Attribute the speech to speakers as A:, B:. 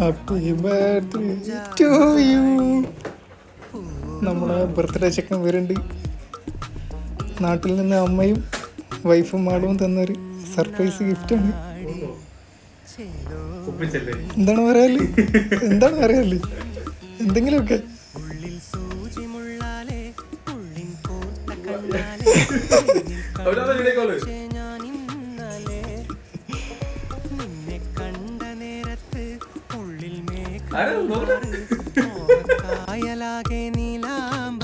A: Happy birthday to you. നമ്മളെ birthday ചെക്കൻ വരുന്നുണ്ട്. നാട്ടിൽ നിന്ന് അമ്മയും വൈഫും മാളും തന്നൊരു സർപ്രൈസ് ഗിഫ്റ്റാണ്. എന്താണ് പറയാല്, എന്താണ് പറയാല്, എന്തെങ്കിലുമൊക്കെ.
B: കായലാകെ നീലാംബ